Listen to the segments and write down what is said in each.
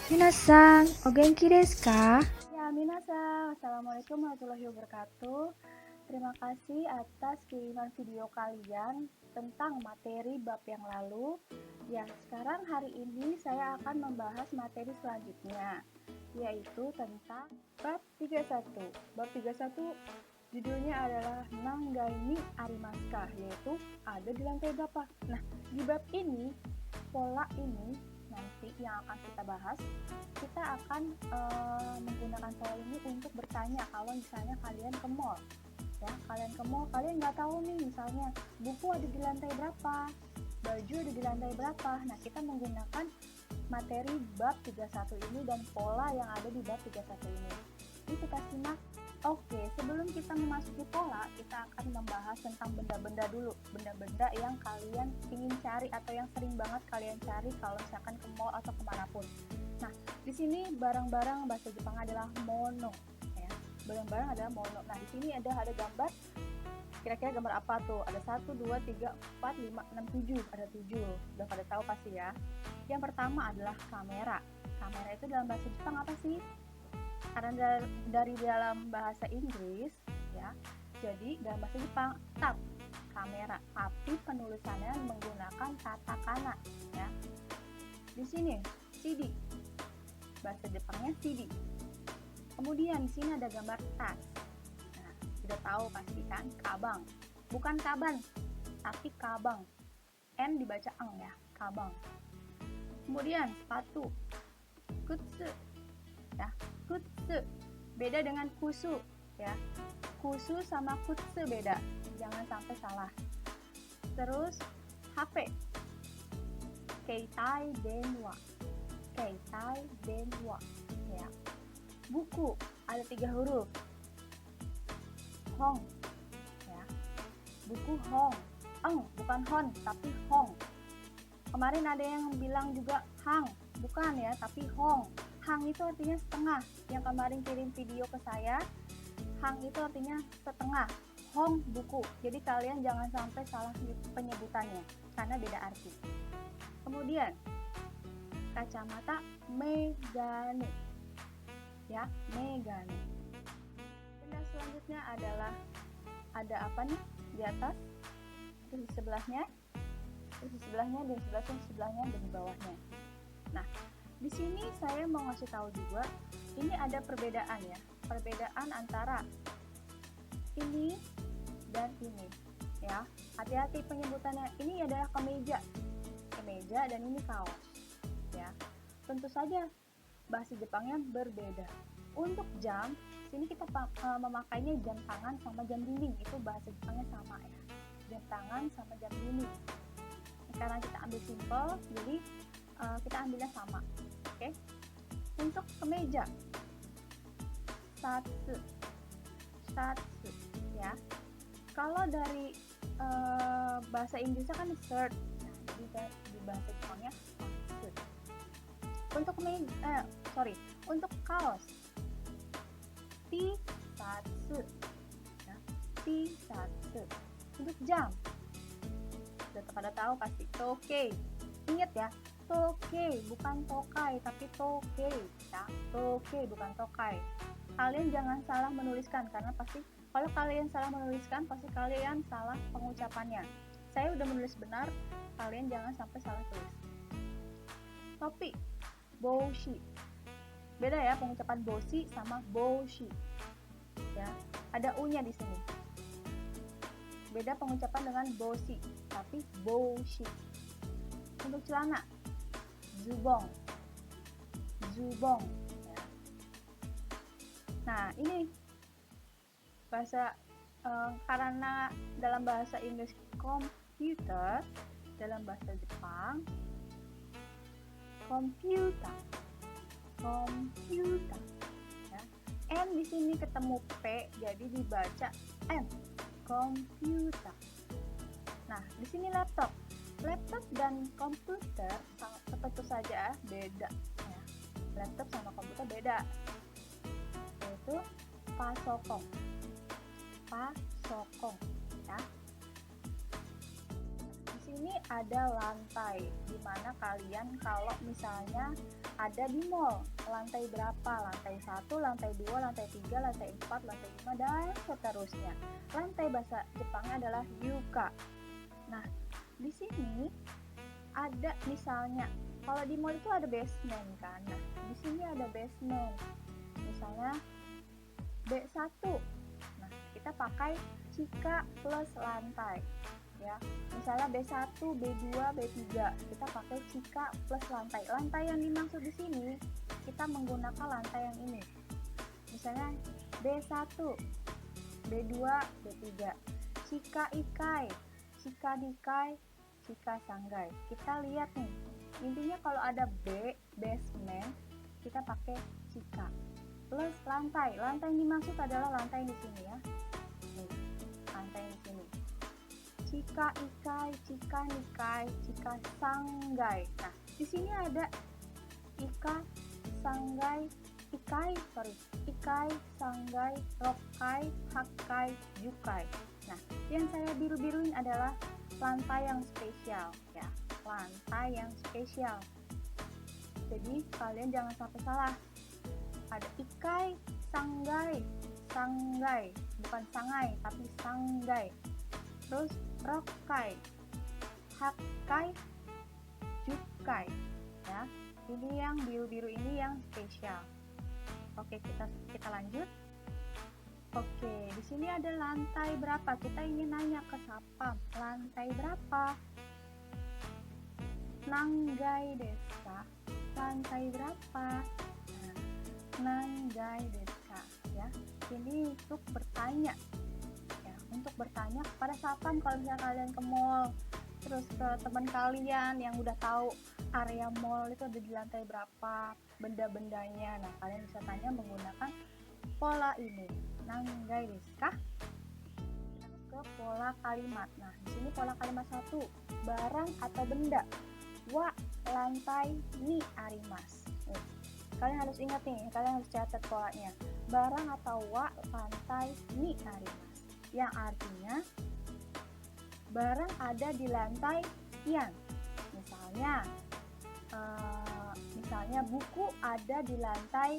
Minasan, o genki desu ka? Ya, minasan. Assalamualaikum warahmatullahi wabarakatuh. Terima kasih atas kiriman video kalian tentang materi bab yang lalu. Ya, sekarang hari ini saya akan membahas materi selanjutnya, yaitu tentang bab 31. Bab 31 judulnya adalah Nanggaini Arimaska, yaitu ada di lantai berapa. Nah, di bab ini, pola ini nanti yang akan kita bahas, kita akan menggunakan pola ini untuk bertanya kalau misalnya kalian ke mall. Ya, kalian ke mall, kalian nggak tahu nih misalnya buku ada di lantai berapa, baju ada di lantai berapa. Nah, kita menggunakan materi bab 31 ini dan pola yang ada di bab 31 ini. Jadi kita simak. Oke, sebelum kita memasuki pola, kita akan membahas tentang benda-benda dulu. Benda-benda yang kalian ingin cari atau yang sering banget kalian cari kalau misalkan ke mall atau kemanapun. Nah, di sini barang-barang bahasa Jepang adalah mono. Ya, barang-barang adalah mono. Nah, di sini ada gambar. Kira-kira gambar apa tuh? Ada 1, 2, 3, 4, 5, 6, 7. Ada 7. Udah pada tahu pasti ya. Yang pertama adalah kamera. Kamera itu dalam bahasa Jepang apa sih? Karena dari dalam bahasa Inggris ya, jadi dalam bahasa Jepang tab kamera, tapi penulisannya menggunakan katakana ya. Di sini CD, bahasa Jepangnya CD. Kemudian di sini ada gambar tas. Nah, sudah tahu pasti kan, kabang. Bukan kaban, tapi kabang. N dibaca eng ya, kabang. Kemudian sepatu, kutsu ya, kutsu beda dengan kusu ya, kusu sama kutsu beda, jangan sampai salah. Terus HP, keitai denwa, keitai denwa ya. Buku ada 3 huruf, hong ya, buku hong, bukan hon tapi hong. Kemarin ada yang bilang juga hang, bukan ya, tapi hong. Hang itu artinya setengah. Yang kemarin kirim video ke saya, hang itu artinya setengah. Hong buku. Jadi kalian jangan sampai salah penyebutannya karena beda arti. Kemudian kacamata megane. Ya, megane. Benda selanjutnya adalah ada apa nih di atas? Terus di sebelahnya, terus di sebelahnya, dan sebelahnya, dan di bawahnya. Nah, di sini saya mau ngasih tahu juga, ini ada perbedaan ya, perbedaan antara ini dan ini ya. Hati-hati penyebutannya. Ini adalah kemeja, dan ini kaos ya. Tentu saja bahasa Jepangnya berbeda. Untuk jam, sini kita memakainya jam tangan sama jam dinding, itu bahasa Jepangnya sama ya. Jam tangan sama jam dinding. Karena kita ambil simple, jadi kita ambilnya sama. Oke. Untuk kemeja, satsu ya. Kalau dari bahasa Inggrisnya kan shirt, nah, jadi di bahasa Jepangnya satsu. Untuk untuk kaos, tisatsu ya, tisatsu. Untuk jam, sudah pada tahu pasti, toke. Ingat ya, toke bukan tokai tapi toke ya, toke bukan tokai. Kalian jangan salah menuliskan, karena pasti kalau kalian salah menuliskan pasti kalian salah pengucapannya. Saya udah menulis benar, kalian jangan sampai salah tulis. Topi, boshi. Beda ya pengucapan boshi sama boshi ya, ada u-nya di sini. Beda pengucapan dengan boshi, tapi boshi. Untuk celana, zubong ya. Nah, ini bahasa karena dalam bahasa Inggris komputer, dalam bahasa Jepang komputer ya. N di sini ketemu P, jadi dibaca M, komputer. Nah, di sini laptop dan komputer tentu saja beda ya. Laptop sama komputer beda, yaitu pasokong ya. Di sini sini ada lantai, dimana kalian kalau misalnya ada di mall, lantai berapa? Lantai 1, lantai 2, lantai 3, lantai 4, lantai 5, dan seterusnya. Lantai bahasa Jepangnya adalah yuka. Nah, di sini ada misalnya, kalau di mall itu ada basement kan. Nah, di sini ada basement. Misalnya B1. Nah, kita pakai cika plus lantai. Ya, misalnya B1, B2, B3, kita pakai cika plus lantai. Lantai yang dimaksud di sini kita menggunakan lantai yang ini. Misalnya B1, B2, B3. Cika ikai, cika nikai, cika sanggai. Kita lihat nih. Intinya kalau ada B, basement, kita pakai cika plus lantai. Lantai yang dimaksud adalah lantai di sini ya. Nih, lantai di sini. Cika ikai, cika nikai, cika sanggai. Nah, di sini ada ika, sanggai, ikai, sanggai, rokai, hakai, jukai. Nah, yang saya biru-biruin adalah lantai yang spesial ya, lantai yang spesial. Jadi kalian jangan sampai salah. Ada ikai, sanggai, bukan sangai tapi sanggai. Terus rokai, hakai, jukai ya. Ini yang biru-biru ini yang spesial. Oke, kita lanjut. Oke, di sini ada lantai berapa? Kita ingin nanya ke Sapam, lantai berapa? Nanggai desu ka? Lantai berapa? Nah, nanggai desu ka ya. Ini untuk bertanya. Untuk bertanya kepada Sapam kalau misalnya kalian ke mall, terus ke teman kalian yang udah tahu area mall itu ada di lantai berapa, benda-bendanya. Nah, kalian bisa tanya menggunakan pola ini. Nanggai desu ka? Ke pola kalimat. Nah, di sini pola kalimat 1, barang atau benda. Wa, lantai, ni arimas. Nih, kalian harus ingat nih, kalian harus catat polanya. Barang atau wa, lantai, ni arimas. Yang artinya barang ada di lantai sekian. Misalnya buku ada di lantai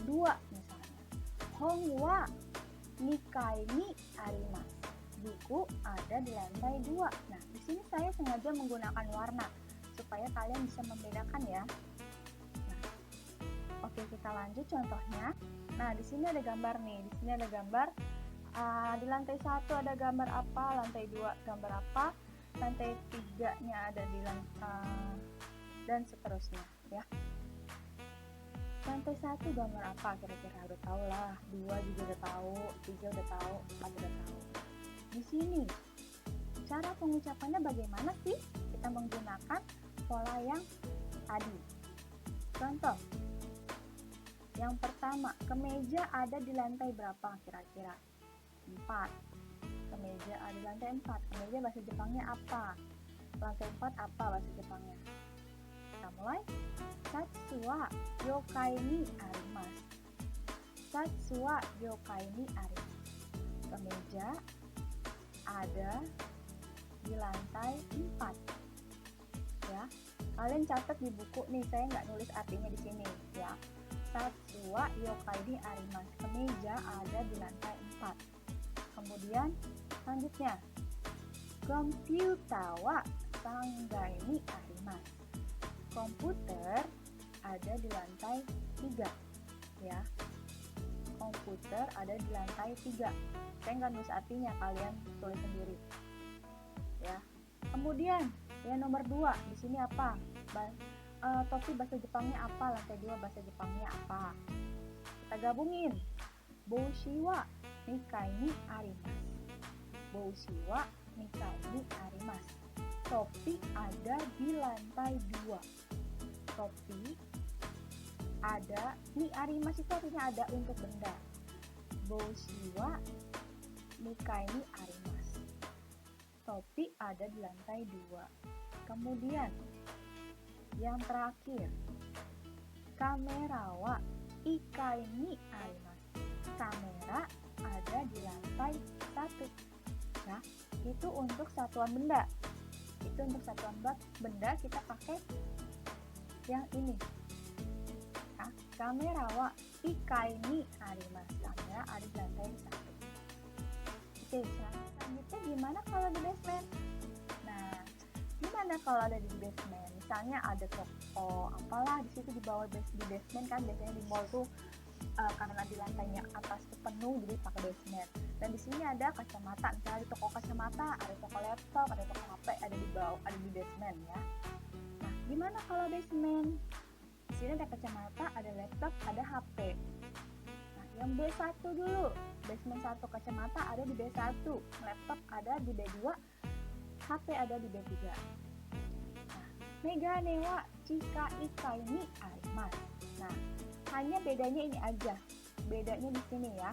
2 misalnya. Hong wa nikai ni arimasu. Buku ada di lantai 2. Nah, di sini saya sengaja menggunakan warna supaya kalian bisa membedakan ya. Nah, oke, kita lanjut contohnya. Nah, di sini ada gambar nih. Di sini ada gambar. Di lantai 1 ada gambar apa, lantai 2 gambar apa, lantai 3-nya ada di lantai dan seterusnya ya. Lantai 1 gambar apa kira-kira? Udah tahu lah, 2 juga udah tahu, 3 udah tahu, 4 udah tahu. Di sini cara pengucapannya bagaimana sih? Kita menggunakan pola yang tadi. Contoh yang pertama, kemeja ada di lantai berapa kira-kira? 4. Kemeja ada di lantai 4. Kemeja bahasa Jepangnya apa? Lantai 4 apa bahasa Jepangnya? Kita mulai. Satsu wa yokai ni arimasu. Satsu wa yokai ni arimasu. Kemeja ada di lantai 4. Ya. Kalian catat di buku nih, saya nggak nulis artinya di sini ya. Satsu wa yokai ni arimasu. Kemeja ada di lantai 4. Kemudian selanjutnya, komputer wa sanggai ni arimasu. Komputer ada di lantai 3 ya. Komputer ada di lantai 3. Saya nggak nulis artinya, kalian tulis sendiri ya. Kemudian yang nomor 2, di sini apa? Topi bahasa Jepangnya apa? Lantai 2 bahasa Jepangnya apa? Kita gabungin. Boshi wa nikai ni arimasu. Boshi wa nikai ni arimasu. Topi ada di lantai 2. Topi ada, ni arimasu itu artinya ada untuk benda. Boshi wa nikai ni arimasu. Topi ada di lantai 2. Kemudian yang terakhir, kamera wa ikai ni arimasu. Kamera ada di lantai 1. Nah, itu untuk satuan benda. Tapi untuk satuan benda kita pakai yang ini. Nah, kamera wa ikai ni arimasu. Kamera ada di lantai 1. Oke, selanjutnya gimana kalau di basement? Nah, gimana kalau ada di basement? Misalnya ada toko apalah di situ di bawah di basement kan biasanya di mall tuh karena di lantainya atas tuh penuh jadi pakai basement. Dan di sini ada kacamata, misalnya di toko kacamata, ada toko laptop, ada toko HP, ada di bawah, ada di basement ya. Nah, gimana kalau basement? Di sini ada kacamata, ada laptop, ada HP. Nah, yang B1 dulu, basement 1 kacamata ada di B1, laptop ada di B2, HP ada di B3. Nah, megane wa chika ikai ni arimasu. Nah, hanya bedanya ini aja. Bedanya di sini ya.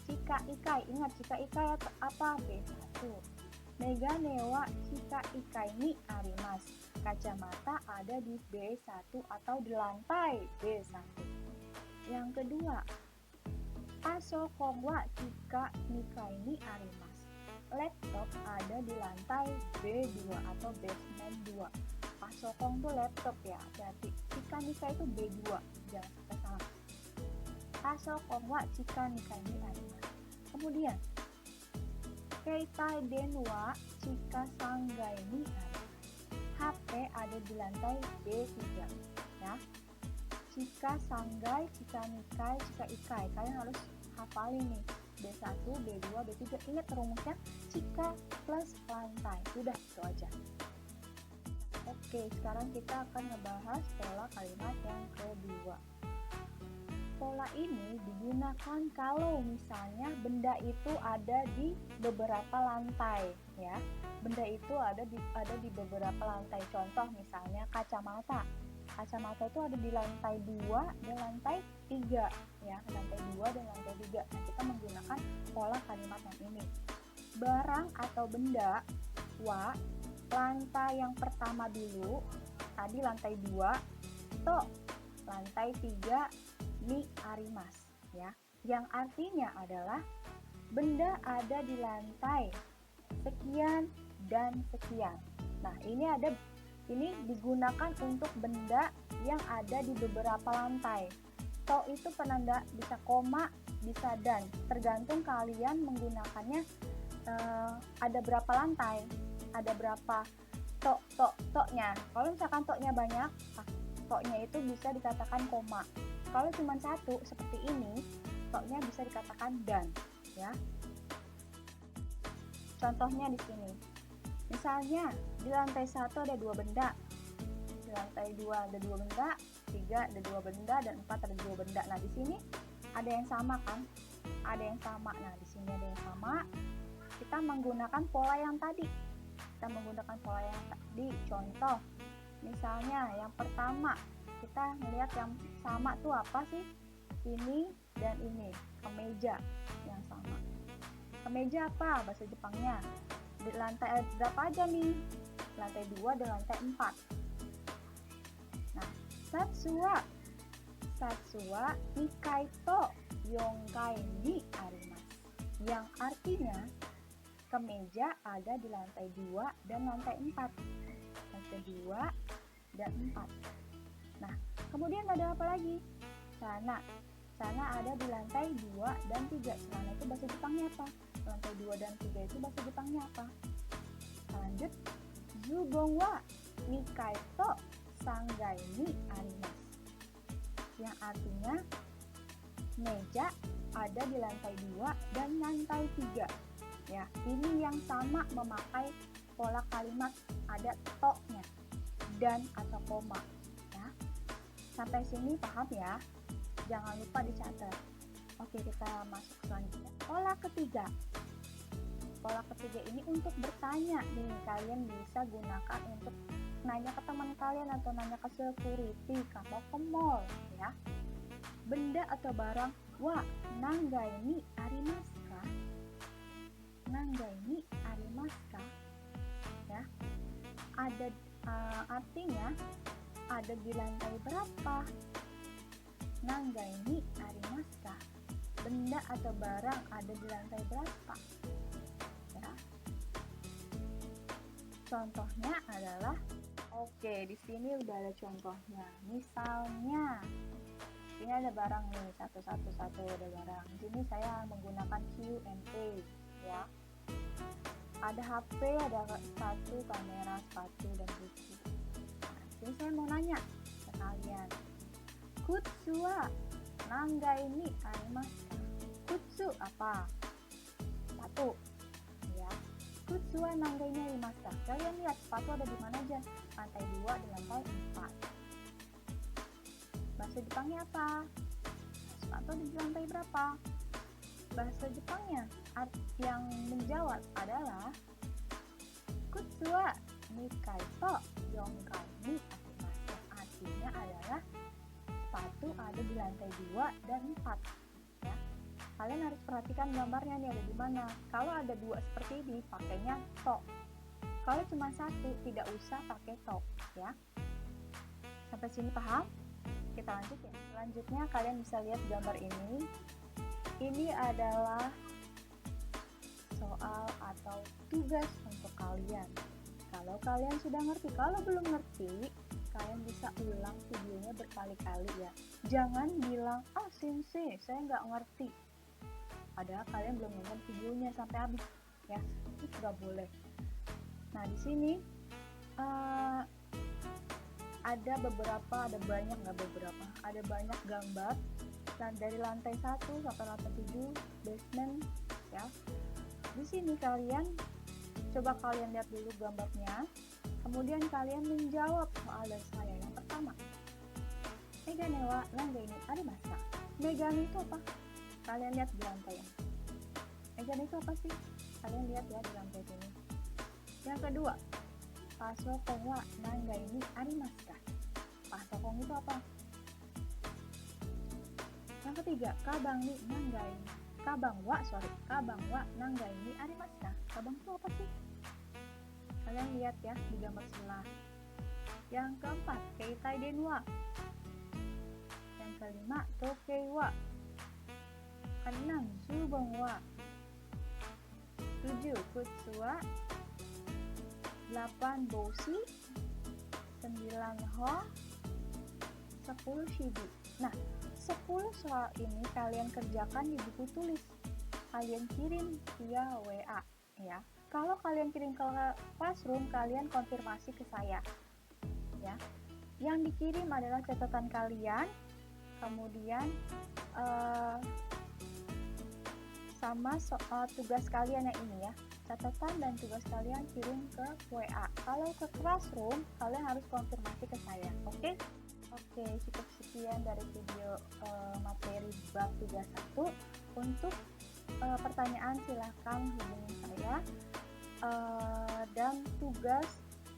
Chika ikai, ingat chika ikai atau apa? B1. Megane wa chika ikai ni arimasu. Kacamata ada di B1 atau di lantai B1. Yang kedua, pasokon wa chika nikai ni arimasu. Laptop ada di lantai B2 atau basement 2. Pasokon tuh laptop ya, hati-hati. Chika nikai itu B2, jangan sampai salah. Pasokon wa chika nikai ni arimasu. Kemudian, keitai denwa chika sangai ni arimasu. HP ada di lantai B3 ya. Chika sangai, chika nikai, chika ikai. Kalian harus hafalin nih. B1, B2, B3. Ingat rumusnya chika plus lantai. Udah itu aja. Oke, sekarang kita akan ngebahas pola kalimat yang kedua. Pola ini digunakan kalau misalnya benda itu ada di beberapa lantai ya. Benda itu ada di beberapa lantai. Contoh misalnya kacamata. Kacamata itu ada di lantai 2 dan lantai 3 ya. Lantai 2 dan lantai 3. Nah, kita menggunakan pola kalimat yang ini. Barang atau benda wa lantai yang pertama dulu, tadi lantai 2, to lantai 3 ni arimasu ya. Yang artinya adalah benda ada di lantai sekian dan sekian. Nah, ini digunakan untuk benda yang ada di beberapa lantai. To itu penanda bisa koma, bisa dan, tergantung kalian menggunakannya ada berapa lantai, ada berapa to-nya. Kalau misalkan to-nya banyak, to-nya itu bisa dikatakan koma. Kalau cuma satu seperti ini, to-nya bisa dikatakan dan ya. Contohnya di sini. Misalnya di lantai 1 ada 2 benda. Di lantai 2 ada 2 benda, 3 ada 2 benda dan 4 ada 2 benda. Nah, di sini ada yang sama kan? Ada yang sama. Nah, di sini ada yang sama. Kita menggunakan pola yang tadi. Contoh, misalnya yang pertama, kita melihat yang sama tuh apa sih? Ini dan ini, kemeja yang sama. Kemeja apa bahasa Jepangnya? Di lantai berapa aja nih? Lantai 2 dan lantai 4. Nah, Satsuwa ikai to yongkai ni arimasu. Yang artinya kemeja ada di lantai 2 dan lantai 4. Lantai 2 dan 4. Nah, kemudian ada apa lagi? Sana ada di lantai 2 dan 3. Sana itu bahasa Jepangnya apa? Lantai 2 dan 3 itu bahasa Jepangnya apa? Lanjut, Zubon wa nikai to sangai ni arimasu. Yang artinya meja ada di lantai 2 dan lantai 3. Ya, ini yang sama memakai pola kalimat ada to-nya dan atau koma. Ya. Sampai sini paham ya? Jangan lupa dicatat. Oke, kita masuk selanjutnya. Pola ketiga. Pola ketiga ini untuk bertanya nih, kalian bisa gunakan untuk nanya ke teman kalian atau nanya ke security kalau ke mall ya. Benda atau barang wa nangai ni arimasu ka? Nangai ni arimasu ka? Ya. Ada artinya ada di lantai berapa? Nangai ni arimasu ka? Benda atau barang ada di lantai berapa? Ya. Contohnya adalah, oke, di sini udah ada contohnya. Misalnya, ini ada barang nih, satu ada barang. Di sini saya menggunakan Q&A, ya. Ada HP, ada sepatu, kamera, sepatu, dan buku. Nah, sini saya mau nanya ke kalian. Kutsu wa nangai ni arimasu ka? Kutsu apa? Sepatu, ya. Kutsu wa nangai ni arimasu ka? Kalian lihat sepatu ada di mana aja? Lantai 2 dan lantai 4. Bahasa Jepangnya apa? Sepatu ada di lantai berapa? Bahasa Jepangnya yang menjawab adalah Kutsu wa nikai to yonkai ni arimasu. Artinya adalah sepatu ada di lantai 2 dan 4, ya. Kalian harus perhatikan gambarnya nih ada di mana. Kalau ada 2 seperti ini, pakainya to. Kalau cuma 1, tidak usah pakai to, ya. Sampai sini paham? Kita lanjut ya. Selanjutnya kalian bisa lihat gambar ini. Ini adalah soal atau tugas untuk kalian. Kalau kalian sudah ngerti, kalau belum ngerti, kalian bisa ulang videonya berkali-kali ya. Jangan bilang, Sensei, saya nggak ngerti. Padahal kalian belum nonton videonya sampai habis, ya. Itu nggak boleh. Nah, di sini ada banyak gambar. Dan dari lantai 1 sampai lantai 7, basement, ya. Di sini kalian coba kalian lihat dulu gambarnya. Kemudian kalian menjawab soal dari saya. Yang pertama, megane wa nangai ni arimasu ka? Megane itu apa? Kalian lihat di lantai ini. Megane itu apa sih? Kalian lihat ya di lantai sini. Yang kedua, pasokon wa nangai ni arimasu ka? Pasokon itu apa? Yang ketiga, kabang wa nangai ni arimasu ka? Kabang itu apa sih? Kalian lihat ya di gambar sebelah. Yang keempat, keitai denwa. Yang kelima, tokei wa. Keenam, subong wa. 7, kutsu wa. 8, boshi. 9, ho. 10, shibu. Nah, 10 soal ini kalian kerjakan di buku tulis. Kalian kirim via WA, ya. Kalau kalian kirim ke Classroom, kalian konfirmasi ke saya, ya. Yang dikirim adalah catatan kalian, kemudian sama soal tugas kalian yang ini ya. Catatan dan tugas kalian kirim ke WA. Kalau ke Classroom, kalian harus konfirmasi ke saya, oke? Oke, cukup sekian dari video materi bab 31. Untuk pertanyaan silahkan hubungi saya. Dan tugas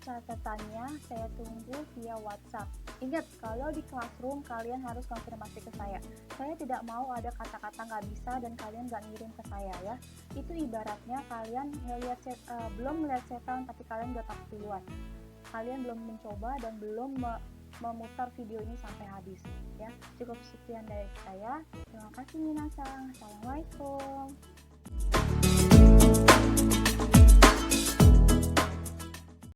catatannya saya tunggu via WhatsApp. Ingat, kalau di Classroom kalian harus konfirmasi ke saya. Saya tidak mau ada kata-kata nggak bisa dan kalian nggak ngirim ke saya ya. Itu ibaratnya kalian belum melihat setan tapi kalian udah takut duluan. Kalian belum mencoba dan belum memutar video ini sampai habis ya. Cukup sekian dari saya. Terima kasih minasan. Assalamualaikum.